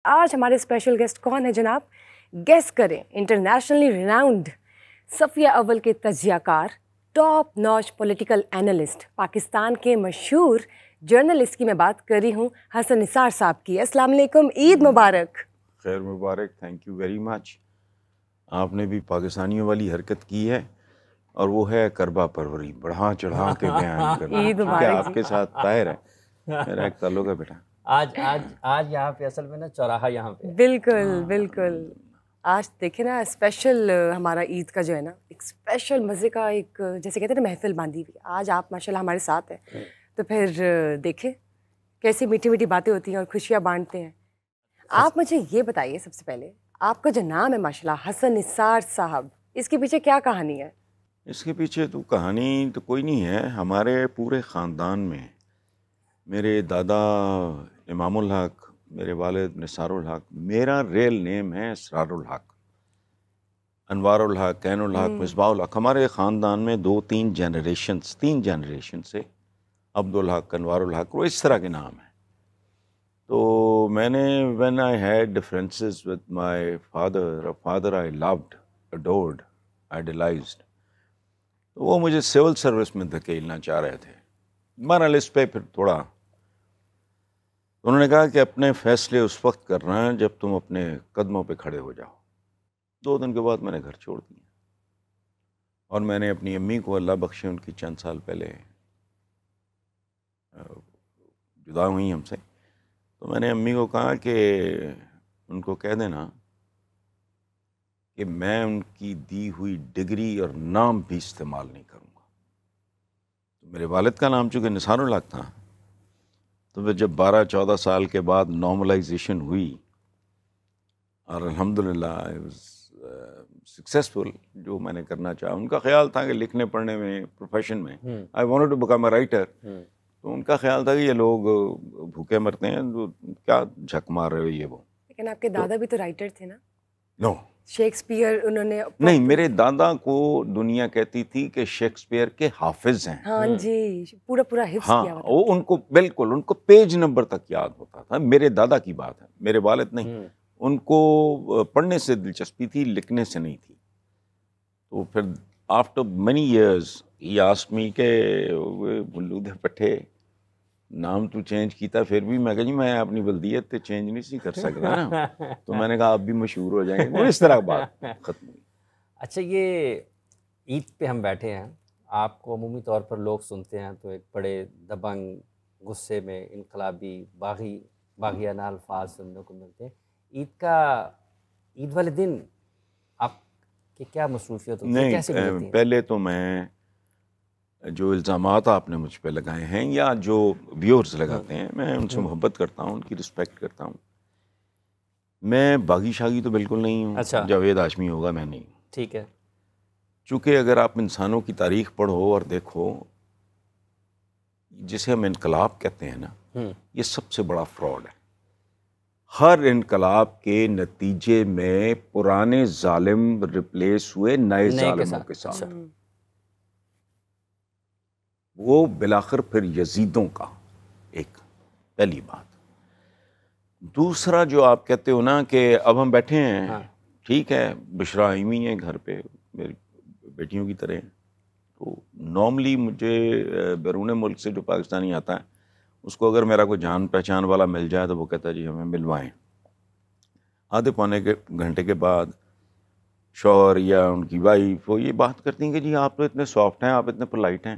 آج ہمارے special guest کون ہے جناب؟ گیس کریں، انٹرنیشنلی ریناؤنڈ صفیہ اول کے تجزیہ کار، ٹاپ نوچ پولیٹیکل اینالسٹ، پاکستان کے مشہور جرنلسٹ کی میں بات کر رہی ہوں حسن نثار صاحب کی۔ السلام علیکم، عید مبارک۔ خیر مبارک، تھینک یو ویری مچ۔ آپ نے بھی پاکستانیوں والی حرکت کی ہے اور وہ ہے کربا پروری، بڑھا چڑھا کے بیان کرنا۔ عید مبارک کیا آپ کے ساتھ طاہر ہے، میرا ایک تعلق ہے بیٹا۔ آج یہاں پہ اصل میں نا چوراہا یہاں پہ بالکل بالکل۔ آج دیکھیں نا اسپیشل ہمارا عید کا جو ہے نا ایک اسپیشل مزے کا ایک جیسے کہتے ہیں نا محفل باندھی ہوئی۔ آج آپ ماشاءاللہ ہمارے ساتھ ہیں تو پھر دیکھیں کیسی میٹھی میٹھی باتیں ہوتی ہیں اور خوشیاں بانٹتے ہیں۔ آپ مجھے یہ بتائیے سب سے پہلے، آپ کا جو نام ہے ماشاءاللہ حسن نثار صاحب، اس کے پیچھے کیا کہانی ہے؟ اس کے پیچھے تو کہانی تو کوئی نہیں ہے، ہمارے پورے خاندان میں میرے دادا امام الحق، میرے والد نثار الحق، میرا ریل نیم ہے اسرار الحق، انوار الحق، کین الحق، مصباح الحق۔ ہمارے خاندان میں تین جنریشن سے عبد الحق، انوار الحق، وہ اس طرح کے نام ہیں۔ تو میں نے when I had differences with my father I loved, adored, idolized، تو وہ مجھے سول سروس میں دھکیلنا چاہ رہے تھے۔ بہرحال اس پہ پھر تھوڑا انہوں نے کہا کہ اپنے فیصلے اس وقت کرنا ہے جب تم اپنے قدموں پہ کھڑے ہو جاؤ۔ 2 دن کے بعد میں نے گھر چھوڑ دیا اور میں نے اپنی امی کو، اللہ بخشے ان کی چند سال پہلے جدا ہوئی ہم سے، تو میں نے امی کو کہا کہ ان کو کہہ دینا کہ میں ان کی دی ہوئی ڈگری اور نام بھی استعمال نہیں کروں گا۔ تو میرے والد کا نام چونکہ نثار الحق تھا، تو پھر جب 12-14 سال کے بعد نارملائزیشن ہوئی اور الحمدللہ آئی واز سکسیزفل، جو میں نے کرنا چاہا۔ ان کا خیال تھا کہ لکھنے پڑھنے میں، پروفیشن میں، I wanted to become a writer, تو ان کا خیال تھا کہ یہ لوگ بھوکے مرتے ہیں، کیا جھک مار رہے ہو یہ وہ۔ لیکن آپ کے دادا بھی تو رائٹر تھے نا؟ نو، شیکسپیئر انہوں نے نہیں، میرے دادا کو دنیا کہتی تھی کہ شیکسپیئر کے حافظ ہیں۔ ہاں جی، پورا حفظ ہاں، کیا ہوا تھا۔ وہ ان کو بالکل، ان کو پیج نمبر تک یاد ہوتا تھا۔ میرے دادا کی بات ہے، میرے والد نہیں۔ ان کو پڑھنے سے دلچسپی تھی، لکھنے سے نہیں تھی۔ تو پھر آفٹر مینی ایئرز ہی آسکڈ می کہ بلو دے پٹھے نام تو چینج کیتا، پھر بھی میں کہا جی میں اپنی بلدیت تے چینج نہیں کر سکتا نا۔ تو میں نے کہا آپ بھی مشہور ہو جائیں گے، اس طرح بات ختم ہوئی۔ اچھا، یہ عید پہ ہم بیٹھے ہیں، آپ کو عمومی طور پر لوگ سنتے ہیں تو ایک بڑے دبنگ، غصے میں، انقلابی، باغیانہ الفاظ سننے کو ملتے ہیں۔ عید والے دن آپ کی کیا مصروفیت ہوتی ہے، کیسے گزرتی ہیں؟ پہلے تو میں جو الزامات آپ نے مجھ پہ لگائے ہیں یا جو ویورز لگاتے ہیں، میں ان سے محبت کرتا ہوں، ان کی رسپیکٹ کرتا ہوں۔ میں باغی شاغی تو بالکل نہیں ہوں۔ اچھا، جاوید ہاشمی ہوگا، میں نہیں ہوں۔ ٹھیک ہے۔ چونکہ اگر آپ انسانوں کی تاریخ پڑھو اور دیکھو، جسے ہم انقلاب کہتے ہیں نا، یہ سب سے بڑا فراڈ ہے۔ ہر انقلاب کے نتیجے میں پرانے ظالم ریپلیس ہوئے نئے ظالموں کے ساتھ۔ وہ بلاخر پھر یزیدوں کا ایک پہلی بات۔ دوسرا جو آپ کہتے ہو نا کہ اب ہم بیٹھے ہیں، ٹھیک ہے، بشرا آئی ہوئی ہیں گھر پہ میری بیٹیوں کی طرح، تو نارملی مجھے بیرون ملک سے جو پاکستانی آتا ہے اس کو اگر میرا کوئی جان پہچان والا مل جائے تو وہ کہتا ہے جی ہمیں ملوائیں۔ آدھے پونے گھنٹے کے بعد شوہر یا ان کی وائف وہ یہ بات کرتی ہیں کہ جی آپ تو اتنے سافٹ ہیں، آپ اتنے پولائٹ ہیں،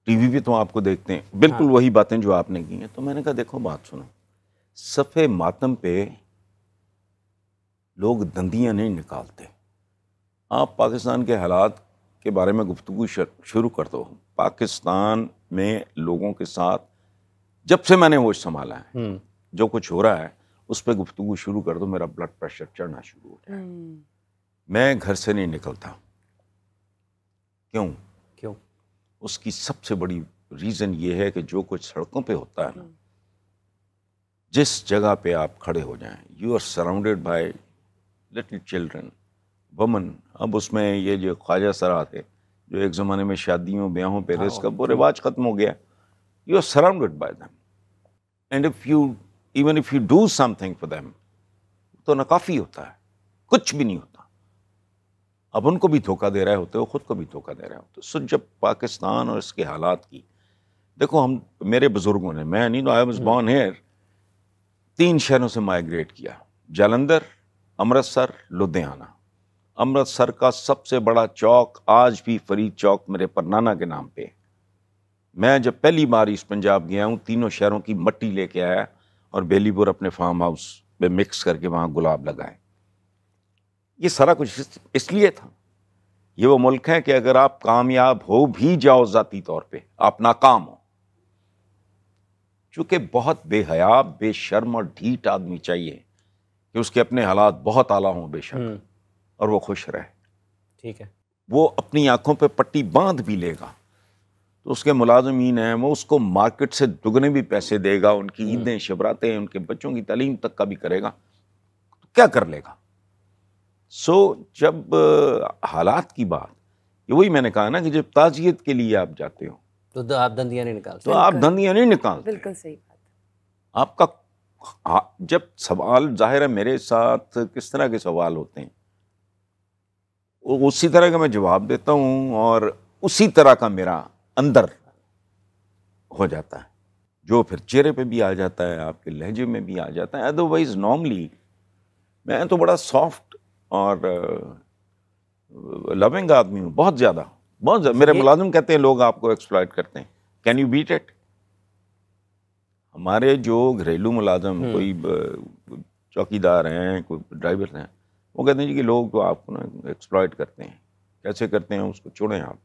ٹی وی پہ تو آپ کو دیکھتے ہیں، بالکل وہی باتیں جو آپ نے کی ہیں۔ تو میں نے کہا دیکھو بات سنو، صفحے ماتم پہ لوگ دندیاں نہیں نکالتے۔ آپ پاکستان کے حالات کے بارے میں گفتگو شروع کر دو۔ پاکستان میں لوگوں کے ساتھ جب سے میں نے ہوش سنبھالا ہے، جو کچھ ہو رہا ہے اس پہ گفتگو شروع کر دو، میرا بلڈ پریشر چڑھنا شروع ہو جائے۔ میں گھر سے نہیں نکلتا۔ کیوں؟ اس کی سب سے بڑی ریزن یہ ہے کہ جو کچھ سڑکوں پہ ہوتا ہے نا، جس جگہ پہ آپ کھڑے ہو جائیں، you are surrounded by little children, women. اب اس میں یہ جو خواجہ سرا تھے جو ایک زمانے میں شادیوں بیاہوں پہ رزق کا وہ رواج ختم ہو گیا، you are surrounded by them, and if you even if you do something for them تو ناکافی ہوتا ہے, کچھ بھی نہیں ہوتا. اب ان کو بھی دھوکہ دے رہے ہوتے ہو, خود کو بھی دھوکہ دے رہے ہوتے. سو جب پاکستان اور اس کے حالات کی دیکھو, ہم میرے بزرگوں نے, میں نہیں, آئی واز بورن ہیئر, 3 شہروں سے مائیگریٹ کیا, جالندھر, امرتسر, لدھیانہ. امرتسر کا سب سے بڑا چوک آج بھی فرید چوک میرے پرنانا کے نام پہ. میں جب پہلی بار اس پنجاب گیا ہوں, تینوں شہروں کی مٹی لے کے آیا اور بیلی پور اپنے فارم ہاؤس میں مکس کر کے وہاں گلاب لگائے. یہ سارا کچھ اس لیے تھا. یہ وہ ملک ہے کہ اگر آپ کامیاب ہو بھی جاؤ ذاتی طور پہ, آپ ناکام ہو, چونکہ بہت بے حیا, بے شرم اور ڈھیٹ آدمی چاہیے کہ اس کے اپنے حالات بہت اعلیٰ ہوں بے شک, اور وہ خوش رہے. ٹھیک ہے, وہ اپنی آنکھوں پہ پٹی باندھ بھی لے گا تو اس کے ملازمین ہیں, وہ اس کو مارکیٹ سے دگنے بھی پیسے دے گا, ان کی عیدیں شبراتیں, ان کے بچوں کی تعلیم تک کا بھی کرے گا, تو کیا کر لے گا. سو جب حالات کی بات, یہ وہی میں نے کہا نا کہ جب تعزیت کے لیے آپ جاتے ہو تو آپ دندیاں نہیں نکالتے, تو آپ دندیاں نہیں نکالتے. بالکل صحیح بات. آپ کا جب سوال, ظاہر ہے میرے ساتھ کس طرح کے سوال ہوتے ہیں, اسی طرح کا میں جواب دیتا ہوں اور اسی طرح کا میرا اندر ہو جاتا ہے, جو پھر چہرے پہ بھی آ جاتا ہے, آپ کے لہجے میں بھی آ جاتا ہے. ادروائز نارملی میں تو بڑا سافٹ اور لونگ آدمی ہوں, بہت زیادہ, بہت زیادہ. میرے ملازم کہتے ہیں لوگ آپ کو ایکسپلائٹ کرتے ہیں, کین یو بیٹ اٹ. ہمارے جو گھریلو ملازم, کوئی چوکیدار ہیں, کوئی ڈرائیور ہیں, وہ کہتے ہیں جی کہ لوگ تو آپ کو نا ایکسپلائٹ کرتے ہیں. کیسے کرتے ہیں اس کو چھوڑیں آپ.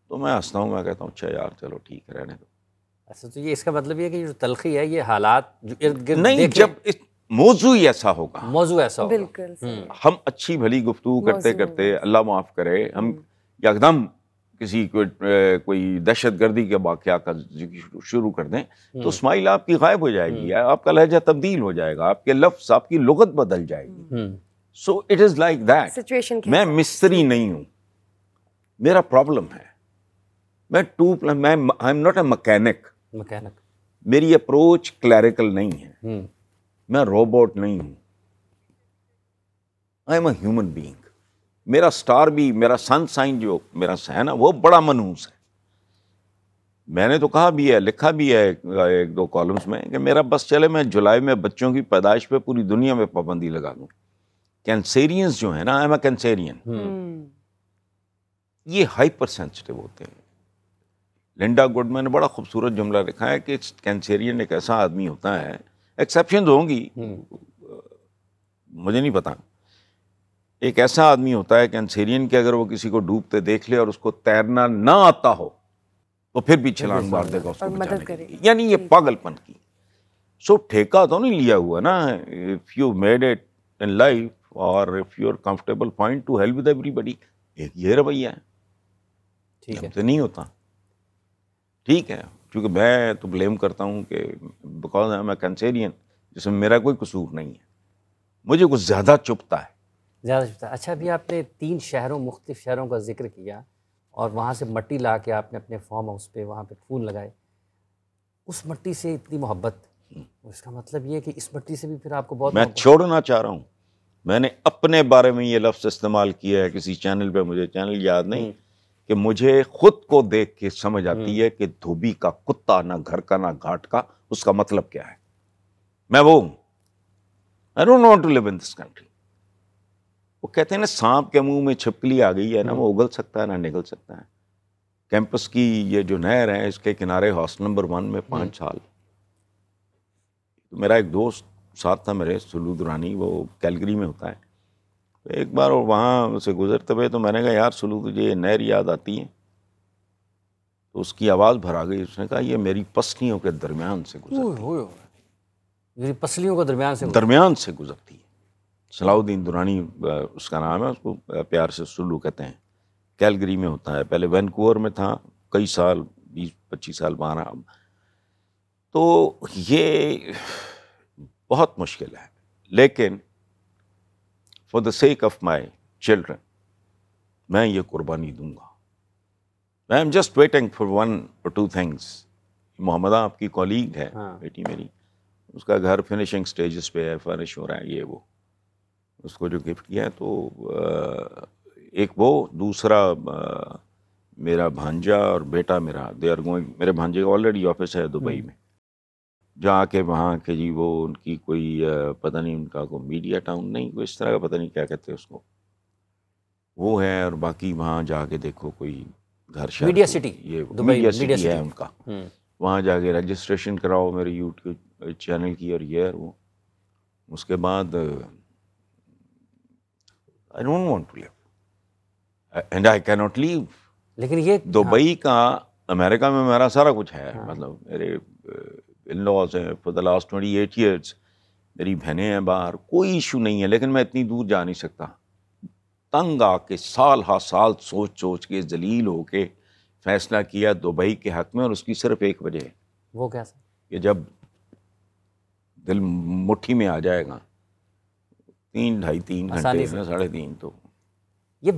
تو میں ہنستا ہوں, میں کہتا ہوں اچھا یار چلو ٹھیک ہے رہنے دو. اچھا, تو یہ اس کا مطلب یہ ہے کہ جو تلخی ہے یہ حالات جو ارد گرد نہیں, جب موضوع ہی ایسا ہوگا, موضوع ایسا ہوگا, بالکل ہم اچھی بھلی گفتگو کرتے کرتے, اللہ معاف کرے, ہم یکدم کسی کوئی دہشت گردی کے واقعہ کا شروع کر دیں تو اسماعیل آپ کی غائب ہو جائے گی, آپ کا لہجہ تبدیل ہو جائے گا, آپ کے لفظ, آپ کی لغت بدل جائے گی. So it is like that. میں مستری نہیں ہوں, میرا پرابلم ہے, میں I am not a mechanic. میری اپروچ کلیریکل نہیں ہے, میں روبوٹ نہیں ہوں, I am a human being. میرا سٹار بھی, میرا سن سائن جو میرا ہے نا, وہ بڑا منحوس ہے. میں نے تو کہا بھی ہے, لکھا بھی ہے 1-2 کالمز میں کہ میرا بس چلے میں جولائی میں بچوں کی پیدائش پہ پوری دنیا میں پابندی لگا دوں. کینسیرینز جو ہیں نا, آئی ایم اے کینسیرین, یہ ہائپر سینسٹیو ہوتے ہیں. لنڈا گڈمین نے بڑا خوبصورت جملہ لکھا ہے کہ کینسیرین ایک ایسا آدمی ہوتا ہے, ایکسیپشنز ہوں گی, مجھے نہیں پتا, ایک ایسا آدمی ہوتا ہے کینسیرین کہ اگر وہ کسی کو ڈوبتے دیکھ لے اور اس کو تیرنا نہ آتا ہو تو پھر بھی چھلانگ مار دے گا اس کو بچانے کے لیے. یعنی یہ پاگل پن کی. سو ٹھیکہ تو نہیں لیا ہوا نا, if you made it in life اور if you are comfortable fine to help with everybody. ایک یہ رویہ ہے, ٹھیک ہے, نہیں ہوتا. ٹھیک ہے, کیونکہ میں تو بلیم کرتا ہوں کہ بیکاز آئی ایم اے کینسیرین, جس میں میرا کوئی قصور نہیں ہے, مجھے کچھ زیادہ چبھتا ہے. اچھا, ابھی آپ نے 3 شہروں, مختلف شہروں کا ذکر کیا اور وہاں سے مٹی لا کے آپ نے اپنے فارم ہاؤس پہ وہاں پہ پھول لگائے. اس مٹی سے اتنی محبت, اس کا مطلب یہ ہے کہ اس مٹی سے بھی پھر آپ کو بہت, میں چھوڑنا چاہ رہا ہوں. میں نے اپنے بارے میں یہ لفظ استعمال کیا ہے کسی چینل پہ, مجھے چینل یاد نہیں, کہ مجھے خود کو دیکھ کے سمجھ آتی ہے کہ دھوبی کا کتا, نہ گھر کا نہ گھاٹ کا, اس کا مطلب کیا ہے. میں وہ ہوں. I don't want to live in this country. وہ کہتے ہیں نا سانپ کے منہ میں چھپکلی آ گئی ہے نا, وہ اگل سکتا ہے نہ نگل سکتا ہے. کیمپس کی یہ جو نہر ہے, اس کے کنارے ہاسٹل نمبر 1 میں 5 سال. تو میرا ایک دوست ساتھ تھا میرے, سلو درانی, وہ کیلگری میں ہوتا ہے. ایک بار وہاں سے گزرتے ہوئے تو میں نے کہا یار سلو تجھے یہ نہر یاد آتی ہے؟ تو اس کی آواز بھر آ گئی. اس نے کہا یہ میری پسلیوں کے درمیان سے گزرتی ہے. میری پسلیوں کے درمیان سے گزرتی ہے. صلاح الدین درانی اس کا نام ہے, اس کو پیار سے سلو کہتے ہیں. کیلگری میں ہوتا ہے, پہلے وینکوور میں تھا کئی سال, 20-25 سال وہاں. تو یہ بہت مشکل ہے, لیکن for the sake of my children میں یہ قربانی دوں گا. I am just waiting for 1 or 2 things. محمدہ آپ کی کولیگ ہے, بیٹی میری, اس کا گھر فنیشنگ سٹیجز پہ ہے، فرنش ہو رہا ہے یہ وہ. اس کو جو گفٹ کیا ہے تو ایک وہ، دوسرا میرا بھانجا اور بیٹا میرا دے آر گوئنگ، میرے بھانجے کا آلریڈی آفس ہے دبئی میں، جا کے وہاں کہ جی وہ ان کی کوئی پتہ نہیں ان کا کوئی میڈیا ٹاؤن نہیں کوئی اس طرح کا پتہ نہیں کیا کہتے ہیں اس کو، وہ ہے. اور باقی وہاں جا کے دیکھو کوئی گھر شہر میڈیا سٹی، یہ دبئی میڈیا سٹی ہے ان کا، وہاں جا کے رجسٹریشن کراؤ میرے یوٹیوب چینل کی اور یہ وہ. اس کے بعد I don't want to live and I cannot leave. لیکن یہ دبئی کا، امریکہ میں میرا سارا کچھ ہے، مطلب میرے ان لاز ہیں for the last 28 years، میری بہنیں ہیں باہر، کوئی ایشو نہیں ہے، لیکن میں اتنی دور جا نہیں سکتا. تنگ آ کے سال ہا سال سوچ کے ذلیل ہو کے فیصلہ کیا دبئی کے حق میں، اور اس کی صرف ایک وجہ ہے، وہ کیا سر؟ کہ جب دل مٹھی میں آ جائے گا 3 ڈھائی 3 گھنٹے میں 3.5 تو یہ